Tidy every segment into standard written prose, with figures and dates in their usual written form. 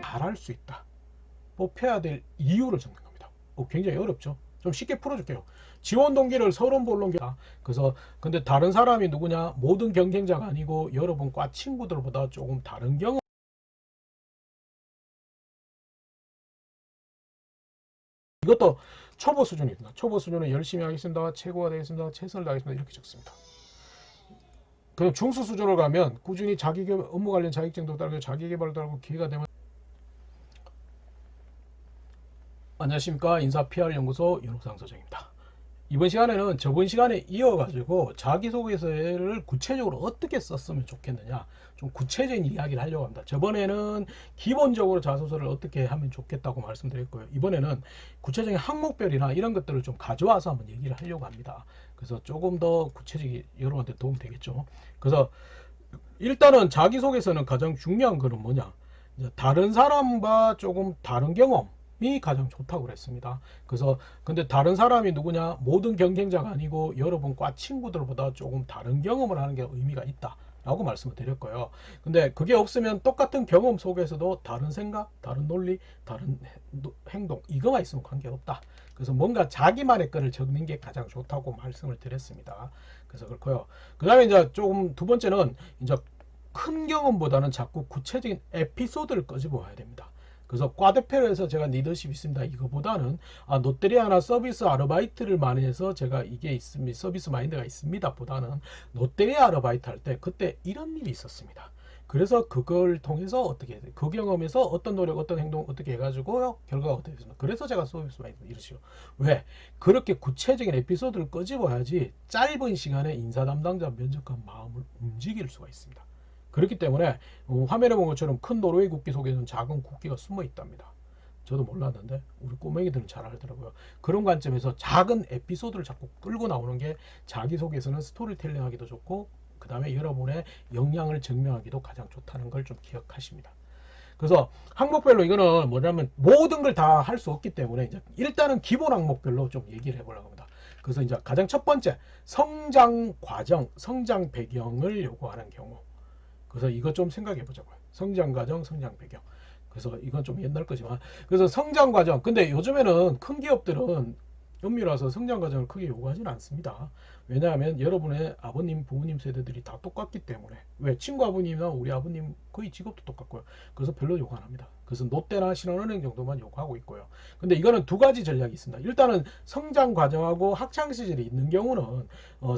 잘할 수 있다. 뽑혀야 될 이유를 적는 겁니다. 굉장히 어렵죠. 좀 쉽게 풀어줄게요. 지원 동기를 서론 본론 그래서 근데 다른 사람이 누구냐? 모든 경쟁자가 아니고 여러분 과 친구들보다 조금 다른 경험. 이것도 초보 수준입니다. 초보 수준은 열심히 하겠습니다. 최고가 되겠습니다. 최선을 다하겠습니다. 이렇게 적습니다. 그럼 중수 수준으로 가면 꾸준히 업무 관련 자격증도 따르고 자기개발도 하고 기회가 되면. 안녕하십니까. 인사 PR 연구소 윤옥상 소장입니다. 이번 시간에는 저번 시간에 이어가지고 자기소개서를 구체적으로 어떻게 썼으면 좋겠느냐, 좀 구체적인 이야기를 하려고 합니다. 저번에는 기본적으로 자소서를 어떻게 하면 좋겠다고 말씀드렸고요. 이번에는 구체적인 항목별이나 이런 것들을 좀 가져와서 한번 얘기를 하려고 합니다. 그래서 조금 더 구체적인 여러분한테 도움 되겠죠. 그래서 일단은 자기소개서는 가장 중요한 거는 뭐냐, 다른 사람과 조금 다른 경험이 가장 좋다고 그랬습니다. 그래서 근데 다른 사람이 누구냐? 모든 경쟁자가 아니고 여러분 과 친구들보다 조금 다른 경험을 하는 게 의미가 있다 라고 말씀을 드렸고요. 근데 그게 없으면 똑같은 경험 속에서도 다른 생각, 다른 논리, 다른 행동, 이거만 있으면 관계없다. 그래서 뭔가 자기만의 거를 적는 게 가장 좋다고 말씀을 드렸습니다. 그래서 그렇고요. 그 다음에 이제 조금 두 번째는 이제 큰 경험보다는 자꾸 구체적인 에피소드를 끄집어 와야 됩니다. 그래서 과대표로 해서 제가 리더십 있습니다. 이거보다는 롯데리아나 서비스 아르바이트를 많이 해서 제가 이게 있습니다. 서비스 마인드가 있습니다. 보다는 롯데리아 아르바이트 할 때 그때 이런 일이 있었습니다. 그래서 그걸 통해서 어떻게 그 경험에서 어떤 노력, 어떤 행동 어떻게 해가지고 결과가 어떻게 됐습니다. 그래서 제가 서비스 마인드 이러시오. 왜? 그렇게 구체적인 에피소드를 끄집어야지 짧은 시간에 인사 담당자 면접관 마음을 움직일 수가 있습니다. 그렇기 때문에 화면에 본 것처럼 큰 노르웨이 국기 속에는 작은 국기가 숨어 있답니다. 저도 몰랐는데 우리 꼬맹이들은 잘 알더라고요. 그런 관점에서 작은 에피소드를 자꾸 끌고 나오는 게 자기소개서는 스토리텔링 하기도 좋고 그 다음에 여러분의 역량을 증명하기도 가장 좋다는 걸 좀 기억하십니다. 그래서 항목별로 이거는 뭐냐면 모든 걸 다 할 수 없기 때문에 이제 일단은 기본 항목별로 좀 얘기를 해보려고 합니다. 그래서 이제 가장 첫 번째 성장 과정, 성장 배경을 요구하는 경우. 그래서 이거 좀 생각해 보자고요. 성장 과정, 성장 배경. 그래서 이건 좀 옛날 거지만, 그래서 성장 과정. 근데 요즘에는 큰 기업들은 엄밀해서 성장 과정을 크게 요구하지는 않습니다. 왜냐하면 여러분의 아버님, 부모님 세대들이 다 똑같기 때문에. 왜? 친구 아버님이나 우리 아버님 거의 직업도 똑같고요. 그래서 별로 요구 안 합니다. 그래서 롯데나 신한은행 정도만 요구하고 있고요. 근데 이거는 두 가지 전략이 있습니다. 일단은 성장 과정하고 학창 시절이 있는 경우는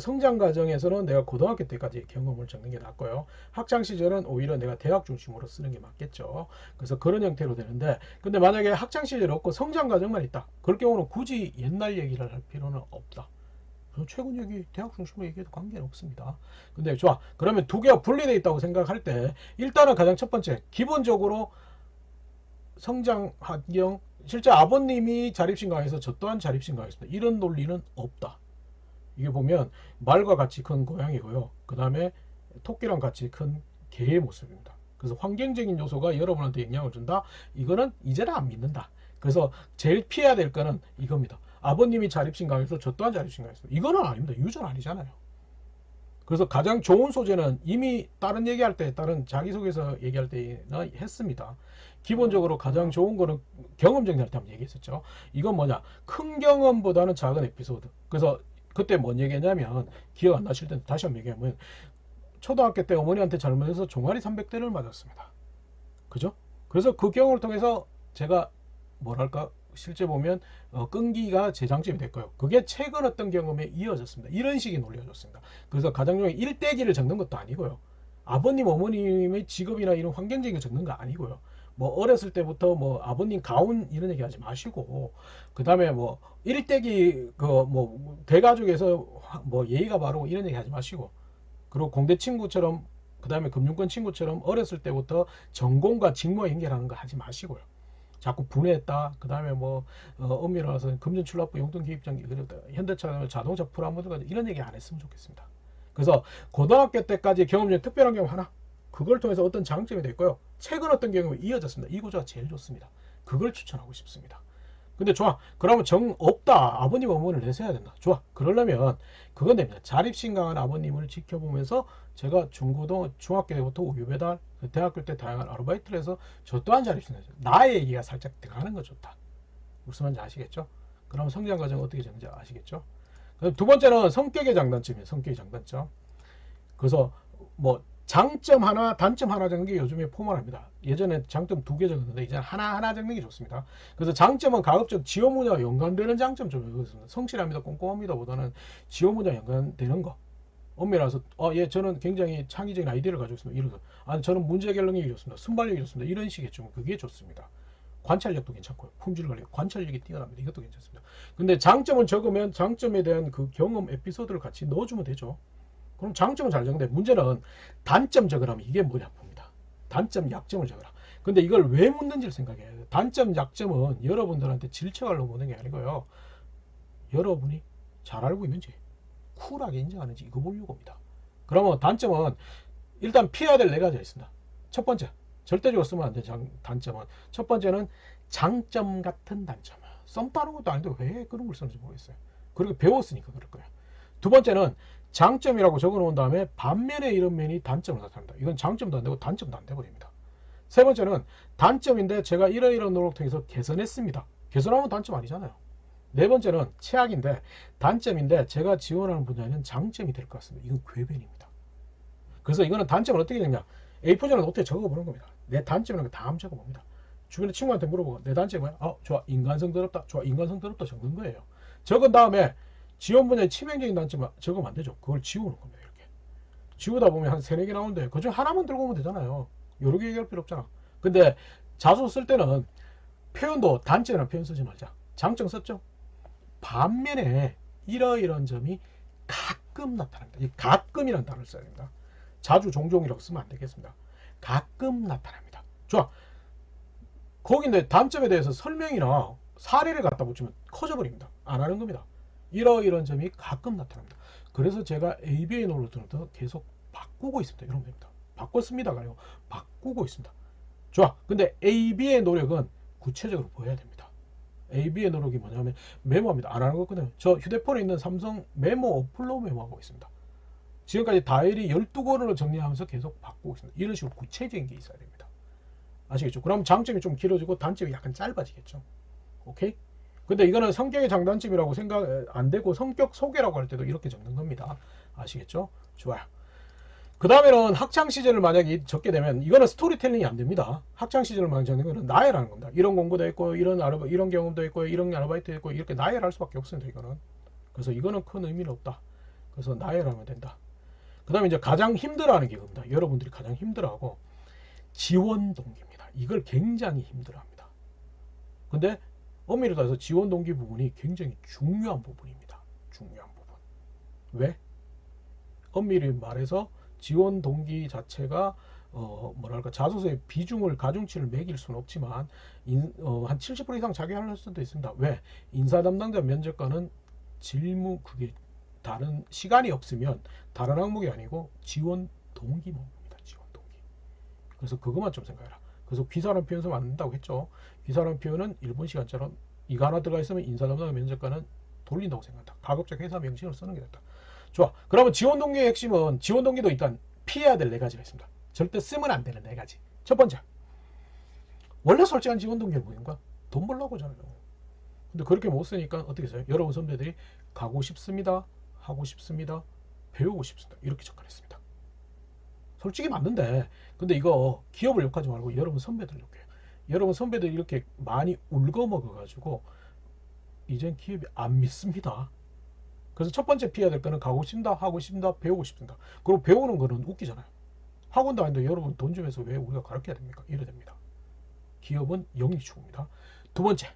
성장 과정에서는 내가 고등학교 때까지 경험을 적는 게 낫고요. 학창 시절은 오히려 내가 대학 중심으로 쓰는 게 맞겠죠. 그래서 그런 형태로 되는데, 근데 만약에 학창 시절이 없고 성장 과정만 있다. 그럴 경우는 굳이 옛날 얘기를 할 필요는 없다. 최근 얘기 대학 중심으로 얘기해도 관계는 없습니다. 근데 좋아. 그러면 두 개가 분리되어 있다고 생각할 때 일단은 가장 첫 번째 기본적으로 성장 환경, 실제 아버님이 자립신강에서 저 또한 자립신강했습니다. 이런 논리는 없다. 이게 보면 말과 같이 큰 고양이고요. 그 다음에 토끼랑 같이 큰 개의 모습입니다. 그래서 환경적인 요소가 여러분한테 영향을 준다. 이거는 이제는 안 믿는다. 그래서 제일 피해야 될 거는 이겁니다. 아버님이 자립신강에서 저 또한 자립신강했습니다. 이거는 아닙니다. 유전 아니잖아요. 그래서 가장 좋은 소재는 이미 다른 얘기할 때, 다른 자기소개서 얘기할 때는 했습니다. 기본적으로 가장 좋은 거는 경험 정리할 때 한번 얘기했었죠. 이건 뭐냐? 큰 경험보다는 작은 에피소드. 그래서 그때 뭔 얘기했냐면, 기억 안 나실 때 다시 한번 얘기하면, 초등학교 때 어머니한테 잘못해서 종아리 300대를 맞았습니다. 그죠? 그래서 그 경험을 통해서 제가 뭐랄까 실제 보면 끈기가 제 장점이 됐고요. 그게 최근 어떤 경험에 이어졌습니다. 이런 식의 논리가 좋습니다. 그래서 가장 중요한 일대기를 적는 것도 아니고요. 아버님 어머님의 직업이나 이런 환경적인 거 적는 거 아니고요. 뭐 어렸을 때부터 뭐 아버님 가훈 이런 얘기 하지 마시고, 그 다음에 뭐 일대기 그 뭐 대가족에서 뭐 예의가 바르고 이런 얘기 하지 마시고, 그리고 공대 친구처럼 그 다음에 금융권 친구처럼 어렸을 때부터 전공과 직무 연결하는 거 하지 마시고요. 자꾸 분해했다. 그 다음에 뭐 엄밀히 와서 금전출납부 용돈기입장 현대차 자동차 프라모델 이런 얘기 안 했으면 좋겠습니다. 그래서 고등학교 때까지 경험 중에 특별한 경험 하나, 그걸 통해서 어떤 장점이 됐고요. 최근 어떤 경험이 이어졌습니다. 이 구조가 제일 좋습니다. 그걸 추천하고 싶습니다. 근데 좋아. 그러면 정 없다. 아버님 어머니를 내세워야 된다. 좋아. 그러려면 그건 됩니다. 자립심강한 아버님을 지켜보면서 제가 중학교 때부터 우유배달, 대학교 때 다양한 아르바이트를 해서 저 또한 자립심강. 나의 얘기가 살짝 들어가는 거 좋다. 무슨 말인지 아시겠죠? 그럼 성장 과정 어떻게 되는지 아시겠죠? 두 번째는 성격의 장단점이에요. 성격의 장단점. 그래서 뭐 장점 하나, 단점 하나 적는 게 요즘에 포멀합니다. 예전에 장점 2개 적었는데 이제 하나 적는 게 좋습니다. 그래서 장점은 가급적 지어 문제와 연관되는 장점 좀 적었습니다. 성실합니다, 꼼꼼합니다 보다는 지어 문제와 연관되는 거. 엄밀해서 예, 저는 굉장히 창의적인 아이디어를 가지고 있습니다. 이러서 저는 문제 해결력이 좋습니다. 순발력이 좋습니다. 이런 식의 좀 그게 좋습니다. 관찰력도 괜찮고요. 품질 관리, 관찰력이 뛰어납니다. 이것도 괜찮습니다. 근데 장점은 적으면 장점에 대한 그 경험 에피소드를 같이 넣어주면 되죠. 그럼 장점은 잘 적는데 문제는 단점 적으라면 이게 뭐냐 봅니다. 단점, 약점을 적어라. 근데 이걸 왜 묻는지를 생각해야 돼요. 단점, 약점은 여러분들한테 질책하려고 묻는 게 아니고요. 여러분이 잘 알고 있는지 쿨하게 인정하는지 이거 보려고 합니다. 그러면 단점은 일단 피해야 될 4가지가 있습니다. 첫 번째, 절대적으로 쓰면 안 되는 단점은 첫 번째는 장점 같은 단점. 썸 따는 것도 아닌데 왜 그런 걸 쓰는지 모르겠어요. 그리고 배웠으니까 그럴 거예요. 두 번째는 장점이라고 적어놓은 다음에 반면에 이런 면이 단점을 나타납니다. 이건 장점도 안 되고 단점도 안 돼버립니다. 세 번째는 단점인데 제가 이러이러한 노력을 통해서 개선했습니다. 개선하면 단점 아니잖아요. 네 번째는 최악인데 단점인데 제가 지원하는 분야는 장점이 될 것 같습니다. 이건 궤변입니다. 그래서 이거는 단점을 어떻게 되냐, A4전에 노트에 적어보는 겁니다. 내 단점이라는 거 다 적어봅니다. 주변에 친구한테 물어보고 내 단점이 뭐야? 좋아, 인간성 더럽다. 좋아, 인간성 더럽다. 적는 거예요. 적은 다음에 지원 분야의 치명적인 단점 적으면 안 되죠. 그걸 지우는 겁니다. 이렇게 지우다 보면 한 3-4개 나오는데 그중 하나만 들고 오면 되잖아요. 여러 개 얘기할 필요 없잖아. 근데 자소 쓸 때는 표현도 단점이라는 표현 쓰지 말자. 장점 썼죠. 반면에 이러이러한 점이 가끔 나타납니다. 이 가끔이라는 단어를 써야 됩니다. 자주, 종종이라고 쓰면 안 되겠습니다. 가끔 나타납니다. 좋아. 거기인데 단점에 대해서 설명이나 사례를 갖다 붙이면 커져버립니다. 안 하는 겁니다. 이러이러한 점이 가끔 나타납니다. 그래서 제가 ABA 노릇을 계속 바꾸고 있습니다. 이런 겁니다. 바꿨습니다가 아니고 바꾸고 있습니다. 좋아. 근데 AB의 노력은 구체적으로 보여야 됩니다. AB의 노력이 뭐냐면 메모합니다. 안 하는 거거든요. 저 휴대폰에 있는 삼성 메모 어플로 메모하고 있습니다. 지금까지 다이어리 12권으로 정리하면서 계속 바꾸고 있습니다. 이런 식으로 구체적인 게 있어야 됩니다. 아시겠죠? 그럼 장점이 좀 길어지고 단점이 약간 짧아지겠죠. 오케이? 근데 이거는 성격의 장단점이라고 생각 안 되고 성격 소개라고 할 때도 이렇게 적는 겁니다. 아시겠죠? 좋아요. 그 다음에는 학창시절을 만약에 적게 되면 이거는 스토리텔링이 안 됩니다. 학창시절을 만약에 적는 거는 나열하는 겁니다. 이런 공부도 했고 이런 경험도 했고 이런 아르바이트 했고 이렇게 나열할 수밖에 없습니다. 이거는. 그래서 이거는 큰 의미는 없다. 그래서 나열하면 된다. 그 다음에 이제 가장 힘들어하는 게 이겁니다. 여러분들이 가장 힘들어하고 지원 동기입니다. 이걸 굉장히 힘들어합니다. 근데 엄밀히 따져서 지원 동기 부분이 굉장히 중요한 부분입니다. 중요한 부분. 왜? 엄밀히 말해서 지원 동기 자체가 뭐랄까 자소서의 비중을 가중치를 매길 수는 없지만 한 70% 이상 자기할 수도 있습니다. 왜? 인사 담당자 면접관은 질문 그게 다른 시간이 없으면 다른 항목이 아니고 지원 동기 목표입니다. 지원 동기. 그래서 그것만 좀 생각해라. 그래서 귀사라는 표현 쓰면 안 된다고 했죠. 귀사라는 표현은 일본 시간처럼 이거 하나 들어가 있으면 인사 담당자 면접관은 돌린다고 생각한다. 가급적 회사 명칭을 쓰는 게 낫다. 좋아. 그러면 지원 동기의 핵심은 지원 동기도 일단 피해야 될 4가지가 있습니다. 절대 쓰면 안 되는 4가지. 첫 번째. 원래 솔직한 지원 동기는 뭐인가? 돈 벌려고 하잖아요. 근데 그렇게 못 쓰니까 어떻게 써요? 여러분 선배들이 가고 싶습니다. 하고 싶습니다. 배우고 싶습니다. 이렇게 접근했습니다. 솔직히 맞는데 근데 이거 기업을 욕하지 말고 여러분 선배들 욕해요. 여러분 선배들이 이렇게 많이 울거먹어 가지고 이젠 기업이 안 믿습니다. 그래서 첫 번째 피해야 될 거는 가고 싶다, 하고 싶다, 배우고 싶습니다. 그리고 배우는 거는 웃기잖아요. 학원도 아닌데 여러분 돈 주면서 왜 우리가 가르쳐야 됩니까? 이래 됩니다. 기업은 영리 추구입니다. 두 번째,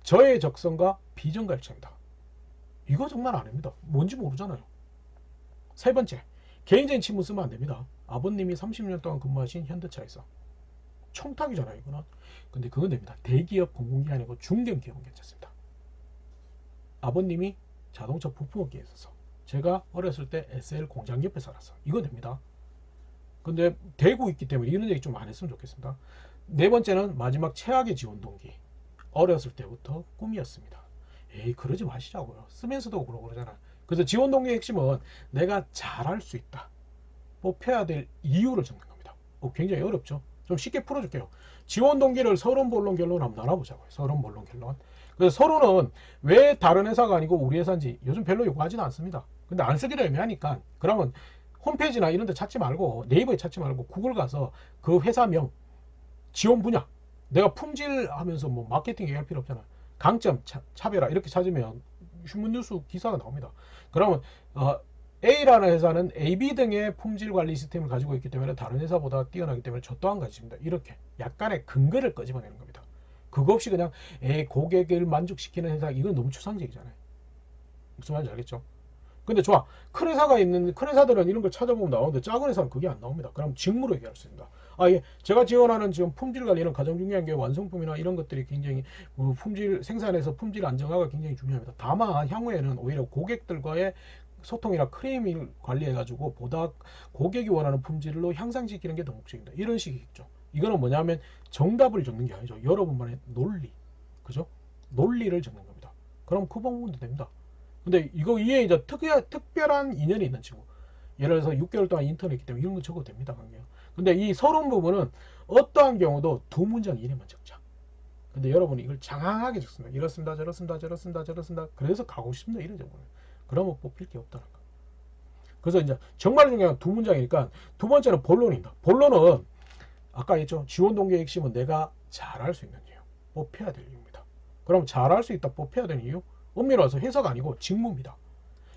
저의 적성과 비전 갈증입니다. 이거 정말 아닙니다. 뭔지 모르잖아요. 세 번째, 개인적인 친분 쓰면 안 됩니다. 아버님이 30년 동안 근무하신 현대차에서 청탁이잖아요, 이거는. 근데 그건 됩니다. 대기업 공공기 아니고 중견기업은 괜찮습니다. 아버님이 자동차 부품업계에 있어서 제가 어렸을 때 SL 공장 옆에 살았어. 이건 됩니다. 근데 대구 있기 때문에 이런 얘기 좀 안 했으면 좋겠습니다. 네 번째는 마지막 최악의 지원 동기. 어렸을 때부터 꿈이었습니다. 에이, 그러지 마시자고요. 쓰면서도 그러고 그러잖아. 그래서 지원 동기의 핵심은 내가 잘할 수 있다. 뽑혀야 될 이유를 적는 겁니다. 굉장히 어렵죠. 좀 쉽게 풀어줄게요. 지원 동기를 서론, 본론, 결론 한번 나눠보자고요. 서론, 본론, 결론. 그래서 서론은 왜 다른 회사가 아니고 우리 회사인지 요즘 별로 요구하지는 않습니다. 근데 안 쓰기도 애매하니까 그러면 홈페이지나 이런 데 찾지 말고 네이버에 찾지 말고 구글 가서 그 회사명, 지원 분야, 내가 품질 하면서 뭐 마케팅 얘기할 필요 없잖아. 강점, 차별화 이렇게 찾으면 휴먼뉴스 기사가 나옵니다. 그러면 A라는 회사는 AB 등의 품질 관리 시스템을 가지고 있기 때문에 다른 회사보다 뛰어나기 때문에 저 또한 가지입니다. 이렇게 약간의 근거를 끄집어내는 겁니다. 그거 없이 그냥 고객을 만족시키는 회사, 이건 너무 추상적이잖아요. 무슨 말인지 알겠죠? 근데 좋아, 큰 회사가 있는, 큰 회사들은 이런 걸 찾아보면 나오는데 작은 회사는 그게 안 나옵니다. 그럼 직무로 얘기할 수 있습니다. 예, 제가 지원하는 지금 품질 관리는 가장 중요한 게 완성품이나 이런 것들이 굉장히 품질, 생산에서 품질 안정화가 굉장히 중요합니다. 다만 향후에는 오히려 고객들과의 소통이나 크레임을 관리해가지고 보다 고객이 원하는 품질로 향상시키는 게 더 목적입니다. 이런 식이겠죠. 이거는 뭐냐면 정답을 적는 게 아니죠. 여러분만의 논리, 그죠? 논리를 적는 겁니다. 그럼 그 방법도 됩니다. 근데 이거 위에 이제 특별한 인연이 있는 친구, 예를 들어서 6개월 동안 인턴 했기 때문에 이런 거 적어도 됩니다. 근데 이 서론 부분은 어떠한 경우도 두 문장 이내만 적자. 근데 여러분이 이걸 장황하게 적습니다. 이렇습니다, 저렇습니다, 저렇습니다, 저렇습니다. 그래서 가고 싶습니다. 이런 적은. 그러면 뽑힐 게 없다는 거. 그래서 이제 정말 중요한 두 문장이니까 두 번째는 본론입니다. 본론은 아까 했죠. 지원 동기의 핵심은 내가 잘할 수 있는 이유, 뽑혀야 될 이유입니다. 그럼 잘할 수 있다, 뽑혀야 되는 이유? 엄밀히 와서 회사가 아니고 직무입니다.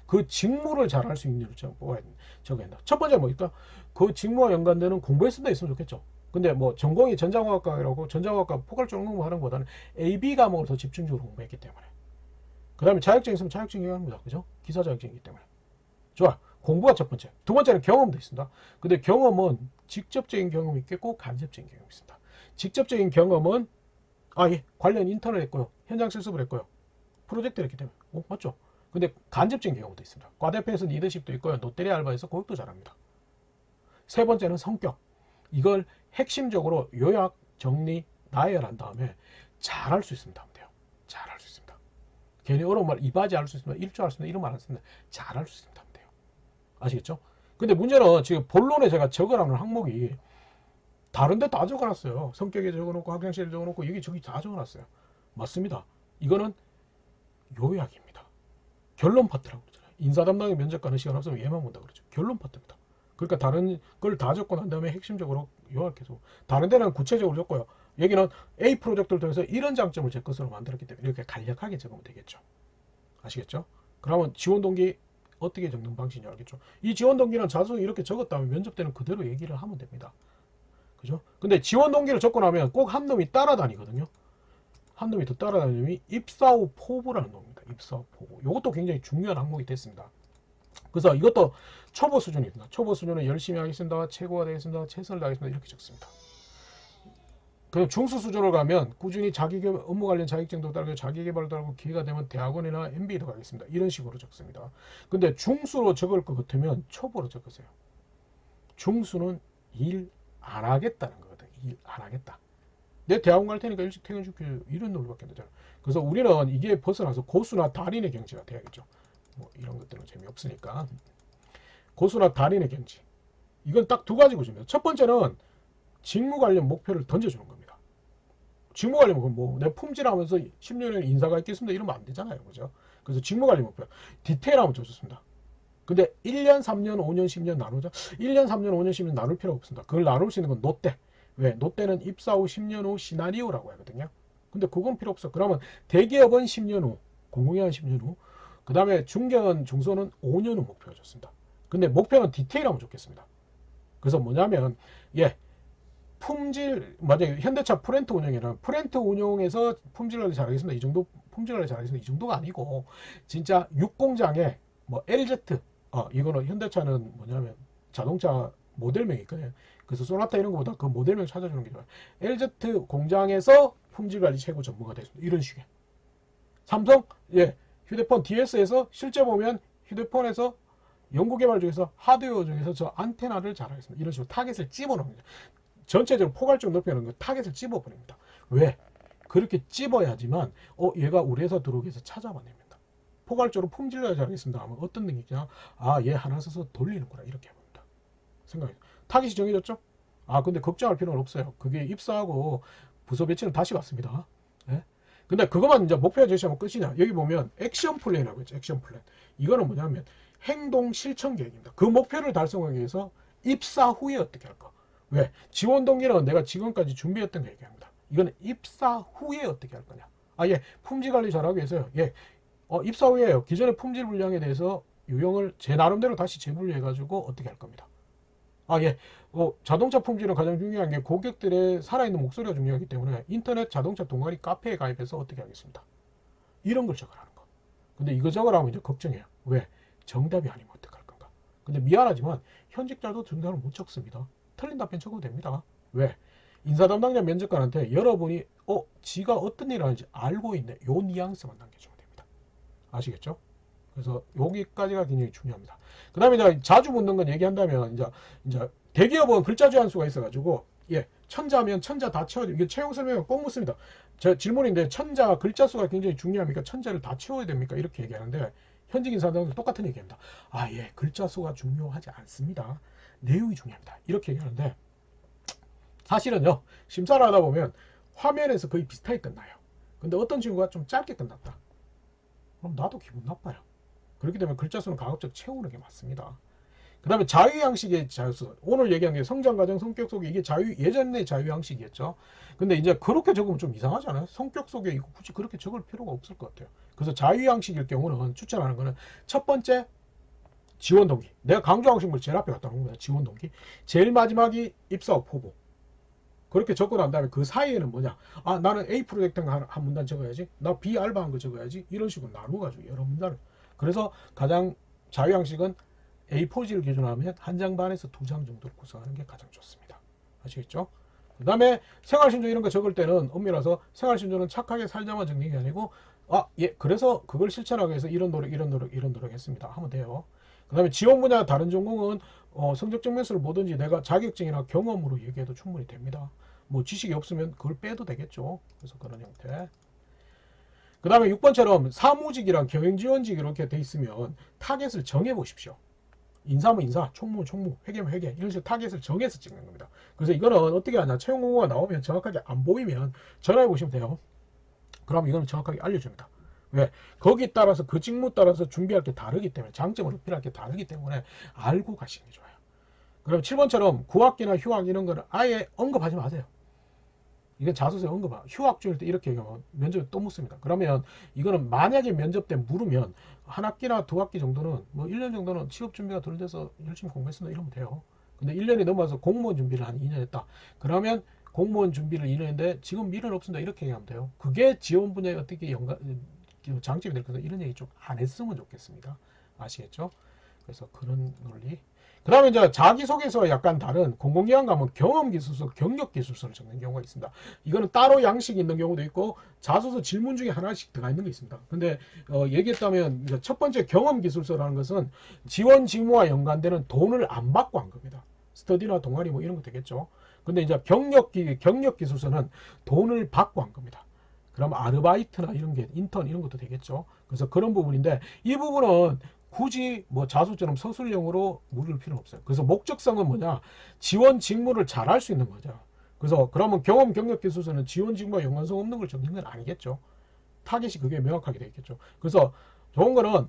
그 직무를 잘할 수 있는 일을 적어야 한다. 첫 번째 뭐일까? 그 직무와 연관되는 공부했을 때 있으면 좋겠죠. 근데 뭐 전공이 전자공학과라고 전자공학과 포괄적 공부하는 것보다는 AB 과목을 더 집중적으로 공부했기 때문에. 그 다음에 자격증 있으면 자격증 얘기합니다. 그죠? 기사 자격증이기 때문에. 좋아. 공부가 첫 번째. 두 번째는 경험도 있습니다. 근데 경험은 직접적인 경험이 있겠고 간접적인 경험이 있습니다. 직접적인 경험은 예, 관련 인턴을 했고요. 현장 실습을 했고요. 프로젝트를 했기 때문에. 맞죠? 근데 간접적인 경우도 있습니다. 과대표에서 리더십도 있고요. 롯데리아 알바에서 고객도 잘합니다. 세 번째는 성격. 이걸 핵심적으로 요약, 정리, 나열한 다음에 잘할 수 있습니다. 하면 돼요. 잘할 수 있습니다. 괜히 어려운 말, 이바지 할 수 있습니다. 일조 할 수 있습니다. 이런 말 안 씁니다. 잘할 수 있습니다. 하면 돼요. 아시겠죠? 근데 문제는 지금 본론에 제가 적으라는 항목이 다른데 다 적어놨어요. 성격에 적어놓고 학생실에 적어놓고 여기 저기 다 적어놨어요. 맞습니다. 이거는 요약입니다. 결론 파트라고 그러잖아요. 인사 담당의 면접 가는 시간 없으면 얘만 본다 그러죠. 결론 파트입니다. 그러니까 다른 걸 다 적고 난 다음에 핵심적으로 요약해서, 다른 데는 구체적으로 적고요. 여기는 A 프로젝트를 통해서 이런 장점을 제 것으로 만들었기 때문에 이렇게 간략하게 적으면 되겠죠. 아시겠죠? 그러면 지원 동기 어떻게 적는 방식인지 알겠죠? 이 지원 동기는 자주 이렇게 적었다면 면접 때는 그대로 얘기를 하면 됩니다. 그죠? 근데 지원 동기를 적고 나면 꼭 한 놈이 따라다니거든요. 한 놈이 더 따라다니는 놈이 입사 후 포부라는 놈입니다. 입사 후 포부. 이것도 굉장히 중요한 항목이 됐습니다. 그래서 이것도 초보 수준입니다. 초보 수준은 열심히 하겠습니다. 최고가 되겠습니다. 최선을 다하겠습니다. 이렇게 적습니다. 그럼 중수 수준으로 가면 꾸준히 업무 관련 자격증도 따르고 자기개발도 하고 기회가 되면 대학원이나 MBA도 가겠습니다. 이런 식으로 적습니다. 근데 중수로 적을 것 같으면 초보로 적으세요. 중수는 일 안 하겠다는 거거든. 일 안 하겠다. 내 대학원 갈 테니까 일찍 퇴근시켜, 이런 논리밖에 안 되잖아. 그래서 우리는 이게 벗어나서 고수나 달인의 경지가 돼야겠죠. 뭐 이런 것들은 재미없으니까. 고수나 달인의 경지. 이건 딱 두 가지 구조입니다. 첫 번째는 직무 관련 목표를 던져주는 겁니다. 직무 관련 목표, 뭐, 내 품질하면서 10년의 인사가 있겠습니다. 이러면 안 되잖아요. 그죠? 그래서 직무 관련 목표. 디테일하면 좋습니다. 근데 1년, 3년, 5년, 10년 나누자. 1년, 3년, 5년, 10년 나눌 필요가 없습니다. 그걸 나눌 수 있는 건 노때. 왜? 노때는 입사 후 10년 후 시나리오라고 하거든요. 근데 그건 필요 없어. 그러면 대기업은 10년 후, 공공기관 10년 후, 그 다음에 중견, 중소는 5년 후 목표가 좋습니다. 근데 목표는 디테일하면 좋겠습니다. 그래서 뭐냐면, 품질, 맞아요. 현대차 프렌트 운영이랑 프렌트 운용에서 품질 관리 잘하겠습니다. 이 정도, 품질 관리 잘하겠습니다. 이 정도가 아니고, 진짜 6공장에 뭐 LZ, 이거는 현대차는 뭐냐면 자동차 모델명이 있거든요. 그래서 소나타 이런 것보다 그 모델명 찾아주는 게 좋아요. LZ 공장에서 품질 관리 최고 전문가 됐습니다. 이런 식의. 삼성, 휴대폰 DS에서 실제 보면 휴대폰에서 연구개발 중에서 하드웨어 중에서 저 안테나를 잘하겠습니다. 이런 식으로 타겟을 찝어놓습니다. 전체적으로 포괄적 높이는 거 타겟을 찝어버립니다. 왜? 그렇게 찝어야지만 얘가 우리 회사 들어오기 위해서 찾아봐냅니다. 포괄적으로 품질을 잘하겠습니다 하면 어떤 능력이냐, 얘 하나 써서 돌리는구나, 이렇게 해봅니다. 생각해. 타깃이 정해졌죠? 근데 걱정할 필요는 없어요. 그게 입사하고 부서 배치는 다시 왔습니다. 예? 근데 그것만 이제 목표 제시하면 끝이냐? 여기 보면 액션 플랜이라고 했죠. 액션 플랜. 이거는 뭐냐면 행동 실천 계획입니다. 그 목표를 달성하기 위해서 입사 후에 어떻게 할까? 왜? 지원 동기는 내가 지금까지 준비했던 거 얘기합니다. 이거는 입사 후에 어떻게 할 거냐? 예, 품질 관리 잘하기 위해서요. 예, 입사 후에요. 기존의 품질 분량에 대해서 유형을 제 나름대로 다시 재분류해가지고 어떻게 할 겁니다. 예, 자동차 품질은 가장 중요한 게 고객들의 살아있는 목소리가 중요하기 때문에 인터넷 자동차 동아리 카페에 가입해서 어떻게 하겠습니다. 이런 걸 적으라는 거. 근데 이거 적으라면 이제 걱정해요. 왜? 정답이 아니면 어떡할 건가. 근데 미안하지만 현직자도 정답을 못 적습니다. 틀린 답변 적어도 됩니다. 왜? 인사 담당자 면접관한테 여러분이 지가 어떤 일을 하는지 알고 있네, 요 뉘앙스만 남겨주면 됩니다. 아시겠죠? 그래서 여기까지가 굉장히 중요합니다. 그 다음에 이제 자주 묻는 건 얘기한다면 이제 대기업은 글자 제한수가 있어가지고 천자면 천자 다 채워야 돼요. 이게 채용 설명은 꼭 묻습니다. 제 질문인데 천자 글자 수가 굉장히 중요합니까? 천자를 다 채워야 됩니까? 이렇게 얘기하는데 현직 인사들은 똑같은 얘기입니다. 글자 수가 중요하지 않습니다. 내용이 중요합니다. 이렇게 얘기하는데 사실은요, 심사를 하다 보면 화면에서 거의 비슷하게 끝나요. 근데 어떤 친구가 좀 짧게 끝났다. 그럼 나도 기분 나빠요. 그렇기 때문에 글자 수는 가급적 채우는 게 맞습니다. 그 다음에 자유양식의 자유수. 오늘 얘기한 게 성장과정, 성격 속에 이게 예전에 자유양식이었죠. 근데 이제 그렇게 적으면 좀 이상하잖아요. 성격 속에 이거 굳이 그렇게 적을 필요가 없을 것 같아요. 그래서 자유양식일 경우는 추천하는 거는 첫 번째, 지원 동기. 내가 강조하고 싶은 걸 제일 앞에 갖다 놓은 거야. 지원 동기. 제일 마지막이 입사 후 포부. 그렇게 적고 난 다음에 그 사이에는 뭐냐, 나는 A 프로젝트 한 문단 적어야지, 나 B 알바한 거 적어야지, 이런 식으로 나눠가지고 여러 문단을. 그래서 가장 자유양식은 A4지를 기준으로 하면 한 장 반에서 2장 정도를 구성하는 게 가장 좋습니다. 아시겠죠? 그 다음에 생활신조 이런 거 적을 때는 엄밀해서 생활신조는 착하게 살자만 적는 게 아니고 그래서 그걸 실천하기 위해서 이런 노력 했습니다 하면 돼요. 그 다음에 지원 분야 다른 전공은 성적 증명서를 보든지 내가 자격증이나 경험으로 얘기해도 충분히 됩니다. 뭐 지식이 없으면 그걸 빼도 되겠죠. 그래서 그런 형태. 그 다음에 6번처럼 사무직이랑 경영지원직 이렇게 돼 있으면 타겟을 정해 보십시오. 인사면 인사, 총무, 회계면 회계, 이런 식으로 타겟을 정해서 찍는 겁니다. 그래서 이거는 어떻게 하냐, 채용 공고가 나오면 정확하게 안 보이면 전화해 보시면 돼요. 그럼 이거는 정확하게 알려줍니다. 왜? 거기에 따라서 그 직무 따라서 준비할 게 다르기 때문에, 장점을 어필할 게 다르기 때문에 알고 가시는 게 좋아요. 그럼 7번처럼 구학기나 휴학 이런 거는 아예 언급하지 마세요. 이건 자소서에 언급하. 휴학 중일 때 이렇게 얘기하면 면접에 또 묻습니다. 그러면 이거는 만약에 면접 때 물으면 한 학기나 두 학기 정도는, 뭐 1년 정도는 취업 준비가 덜 돼서 열심히 공부했습니다 이러면 돼요. 근데 1년이 넘어서 공무원 준비를 한 2년 했다. 그러면 공무원 준비를 2년 했는데 지금 미련 없습니다 이렇게 얘기하면 돼요. 그게 지원 분야에 어떻게 장점이 될 거다, 이런 얘기 좀 안 했으면 좋겠습니다. 아시겠죠? 그래서 그런 논리. 그 다음에 이제 자기소개서와 약간 다른 공공기관 가면 경험기술서, 경력기술서를 적는 경우가 있습니다. 이거는 따로 양식이 있는 경우도 있고 자소서 질문 중에 하나씩 들어가 있는 게 있습니다. 근데 얘기했다면 첫 번째 경험기술서라는 것은 지원 직무와 연관되는 돈을 안 받고 한 겁니다. 스터디나 동아리 뭐 이런 거 되겠죠. 근데 이제 경력기술서는 돈을 받고 한 겁니다. 그럼 아르바이트나 이런 게 인턴 이런 것도 되겠죠. 그래서 그런 부분인데 이 부분은 굳이 뭐 자소처럼 서술형으로 물을 필요는 없어요. 그래서 목적성은 뭐냐, 지원 직무를 잘 할 수 있는 거죠. 그래서 그러면 경험 경력 기술서는 지원 직무와 연관성 없는 걸 적는 건 아니겠죠. 타겟이 그게 명확하게 되어 있겠죠. 그래서 좋은 거는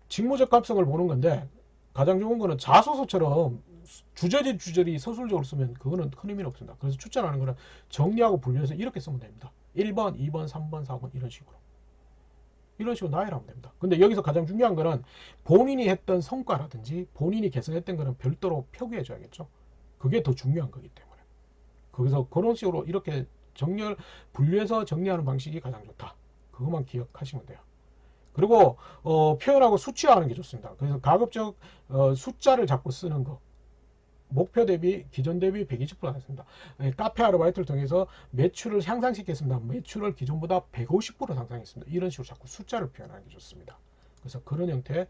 직무적 감성을 보는 건데, 가장 좋은 거는 자소서처럼 주저리 서술적으로 쓰면 그거는 큰 의미는 없습니다. 그래서 추천하는 거는 정리하고 분류해서 이렇게 쓰면 됩니다. 1번, 2번, 3번, 4번 이런 식으로. 이런 식으로 나열하면 됩니다. 근데 여기서 가장 중요한 거는 본인이 했던 성과라든지 본인이 개선했던 거는 별도로 표기해 줘야겠죠. 그게 더 중요한 거기 때문에. 그래서 그런 식으로 이렇게 분류해서 정리하는 방식이 가장 좋다. 그것만 기억하시면 돼요. 그리고 표현하고 수치화하는 게 좋습니다. 그래서 가급적 숫자를 자꾸 쓰는 거. 목표 대비 기존 대비 120% 하겠습니다. 카페 아르바이트를 통해서 매출을 향상시켰습니다. 매출을 기존보다 150% 상승했습니다. 이런 식으로 자꾸 숫자를 표현하는 게 좋습니다. 그래서 그런 형태.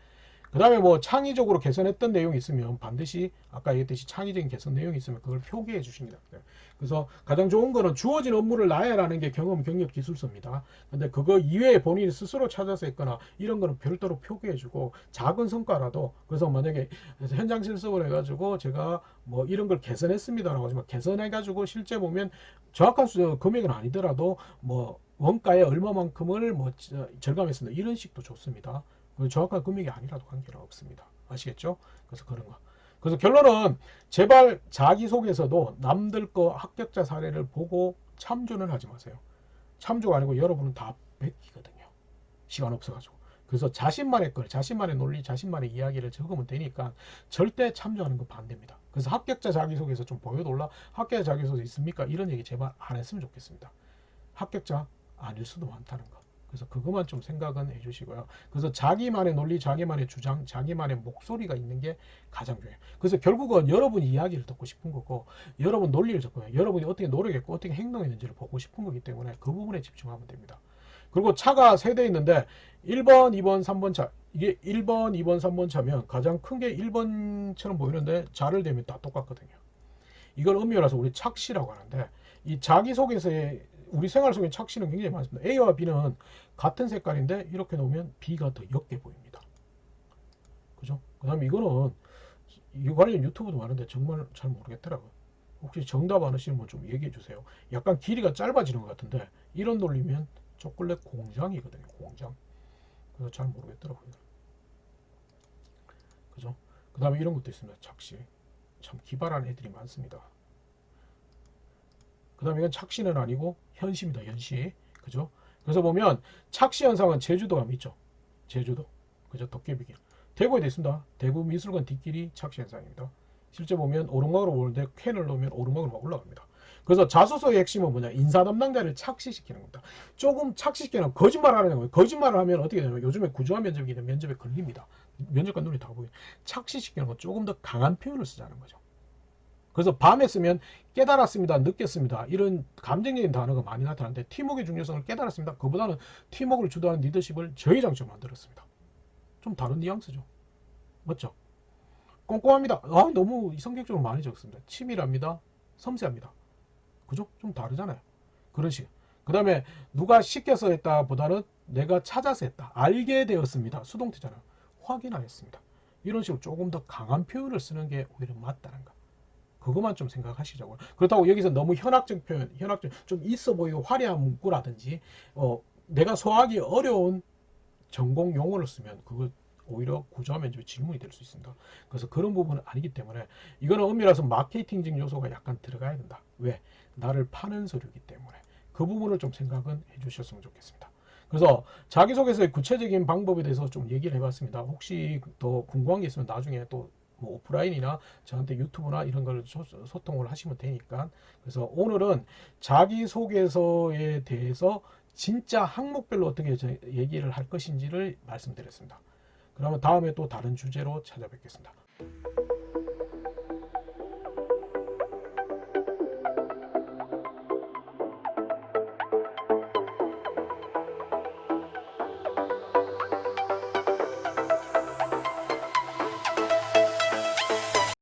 그 다음에 뭐 창의적으로 개선했던 내용이 있으면 반드시 아까 얘기했듯이 창의적인 개선 내용이 있으면 그걸 표기해 주십니다. 그래서 가장 좋은 거는 주어진 업무를 나열하는 게 경험, 경력, 기술서입니다. 근데 그거 이외에 본인이 스스로 찾아서 했거나 이런 거는 별도로 표기해 주고 작은 성과라도 그래서 만약에 현장 실습을 해가지고 제가 뭐 이런 걸 개선했습니다라고 하지만 개선해 가지고 실제 보면 정확한 금액은 아니더라도 뭐 원가에 얼마만큼을 뭐 절감했습니다. 이런 식도 좋습니다. 정확한 금액이 아니라도 관계가 없습니다. 아시겠죠? 그래서 그런 거. 그래서 결론은 제발 자기소개서도 남들 거 합격자 사례를 보고 참조는 하지 마세요. 참조가 아니고 여러분은 다 베끼거든요. 시간 없어가지고. 그래서 자신만의 걸, 자신만의 논리, 자신만의 이야기를 적으면 되니까 절대 참조하는 거 반대입니다. 그래서 합격자 자기소개서 좀 보여달라. 합격자 자기소개서 있습니까? 이런 얘기 제발 안 했으면 좋겠습니다. 합격자 아닐 수도 많다는 거. 그래서 그것만 좀 생각은 해주시고요. 그래서 자기만의 논리, 자기만의 주장, 자기만의 목소리가 있는 게 가장 중요해요. 그래서 결국은 여러분 이야기를 듣고 싶은 거고, 여러분 논리를 듣고, 여러분이 어떻게 노력했고 어떻게 행동했는지를 보고 싶은 거기 때문에 그 부분에 집중하면 됩니다. 그리고 차가 3대 있는데 1번, 2번, 3번 차. 이게 1번, 2번, 3번 차면 가장 큰 게 1번처럼 보이는데 자를 대면 다 똑같거든요. 이걸 음미라서 우리 착시라고 하는데 이 자기소개서에 우리 생활 속에 착시는 굉장히 많습니다. A와 B는 같은 색깔인데 이렇게 놓으면 B가 더 옅게 보입니다. 그죠? 그 다음에 이거는 이 관련 유튜브도 많은데 정말 잘 모르겠더라고요. 혹시 정답 아시는 분 좀 얘기해 주세요. 약간 길이가 짧아지는 것 같은데 이런 돌리면 초콜릿 공장이거든요. 공장. 그래서 잘 모르겠더라고요. 그죠? 그 다음에 이런 것도 있습니다. 착시. 참 기발한 애들이 많습니다. 그 다음에 이건 착시는 아니고 현시입니다. 현시. 그죠? 그래서 보면 착시 현상은 제주도 가면 있죠. 제주도. 그죠? 도깨비길. 대구에도 있습니다. 대구 미술관 뒷길이 착시 현상입니다. 실제 보면 오르막으로 오는데 캔을 넣으면 오르막으로 막 올라갑니다. 그래서 자소서의 핵심은 뭐냐? 인사 담당자를 착시시키는 겁니다. 조금 착시시키는 거짓말 하는 거예요. 거짓말을 하면 어떻게 되냐면 요즘에 구조화 면접이기 때문에 면접에 걸립니다. 면접관 눈이 다 보여요. 착시시키는 건 조금 더 강한 표현을 쓰자는 거죠. 그래서 밤에 쓰면 깨달았습니다, 느꼈습니다, 이런 감정적인 단어가 많이 나타나는데 팀워크의 중요성을 깨달았습니다. 그보다는 팀워크를 주도하는 리더십을 저희장처럼 만들었습니다. 좀 다른 뉘앙스죠. 맞죠? 꼼꼼합니다. 아, 너무 성격적으로 많이 적습니다. 치밀합니다. 섬세합니다. 그죠? 좀 다르잖아요. 그런 식. 그 다음에 누가 시켜서 했다 보다는 내가 찾아서 했다. 알게 되었습니다. 수동태잖아요. 확인하였습니다. 이런 식으로 조금 더 강한 표현을 쓰는 게 오히려 맞다는 거. 그것만 좀 생각하시자고요. 그렇다고 여기서 너무 현학적 표현, 현학적 좀 있어 보이고 화려한 문구라든지 내가 소화하기 어려운 전공 용어를 쓰면 그거 오히려 구조화 면접에 질문이 될 수 있습니다. 그래서 그런 부분은 아니기 때문에 이거는 엄밀해서 마케팅적 요소가 약간 들어가야 된다. 왜? 나를 파는 서류이기 때문에 그 부분을 좀 생각은 해주셨으면 좋겠습니다. 그래서 자기소개서의 구체적인 방법에 대해서 좀 얘기를 해봤습니다. 혹시 더 궁금한 게 있으면 나중에 또 뭐 오프라인이나 저한테 유튜브나 이런 걸 소통을 하시면 되니까. 그래서 오늘은 자기소개서에 대해서 진짜 항목별로 어떻게 얘기를 할 것인지를 말씀드렸습니다. 그러면 다음에 또 다른 주제로 찾아뵙겠습니다.